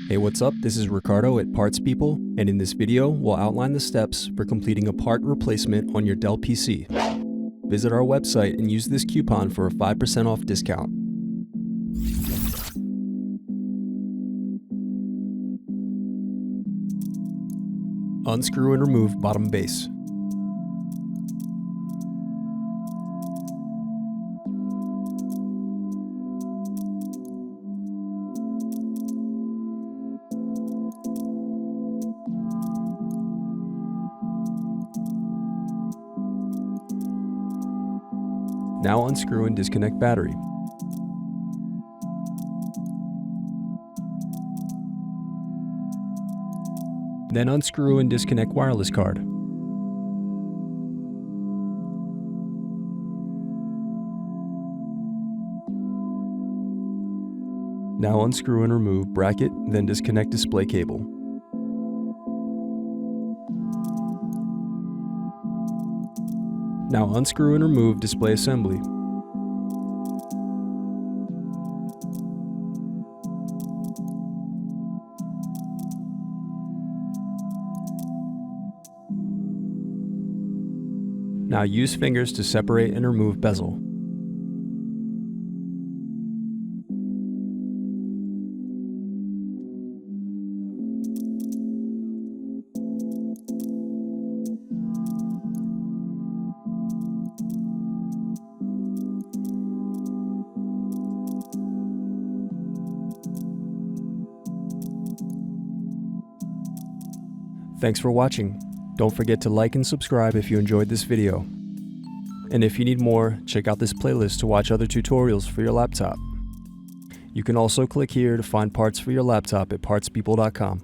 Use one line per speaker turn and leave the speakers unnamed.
Hey, what's up? This is Ricardo at Parts People, and in this video, we'll outline the steps for completing a part replacement on your Dell PC. Visit our website and use this coupon for a 5% off discount. Unscrew and remove bottom base. Now unscrew and disconnect battery. Then unscrew and disconnect wireless card. Now unscrew and remove bracket, then disconnect display cable. Now unscrew and remove display assembly. Now use fingers to separate and remove bezel. Thanks for watching. Don't forget to like and subscribe if you enjoyed this video. And if you need more, check out this playlist to watch other tutorials for your laptop. You can also click here to find parts for your laptop at partspeople.com.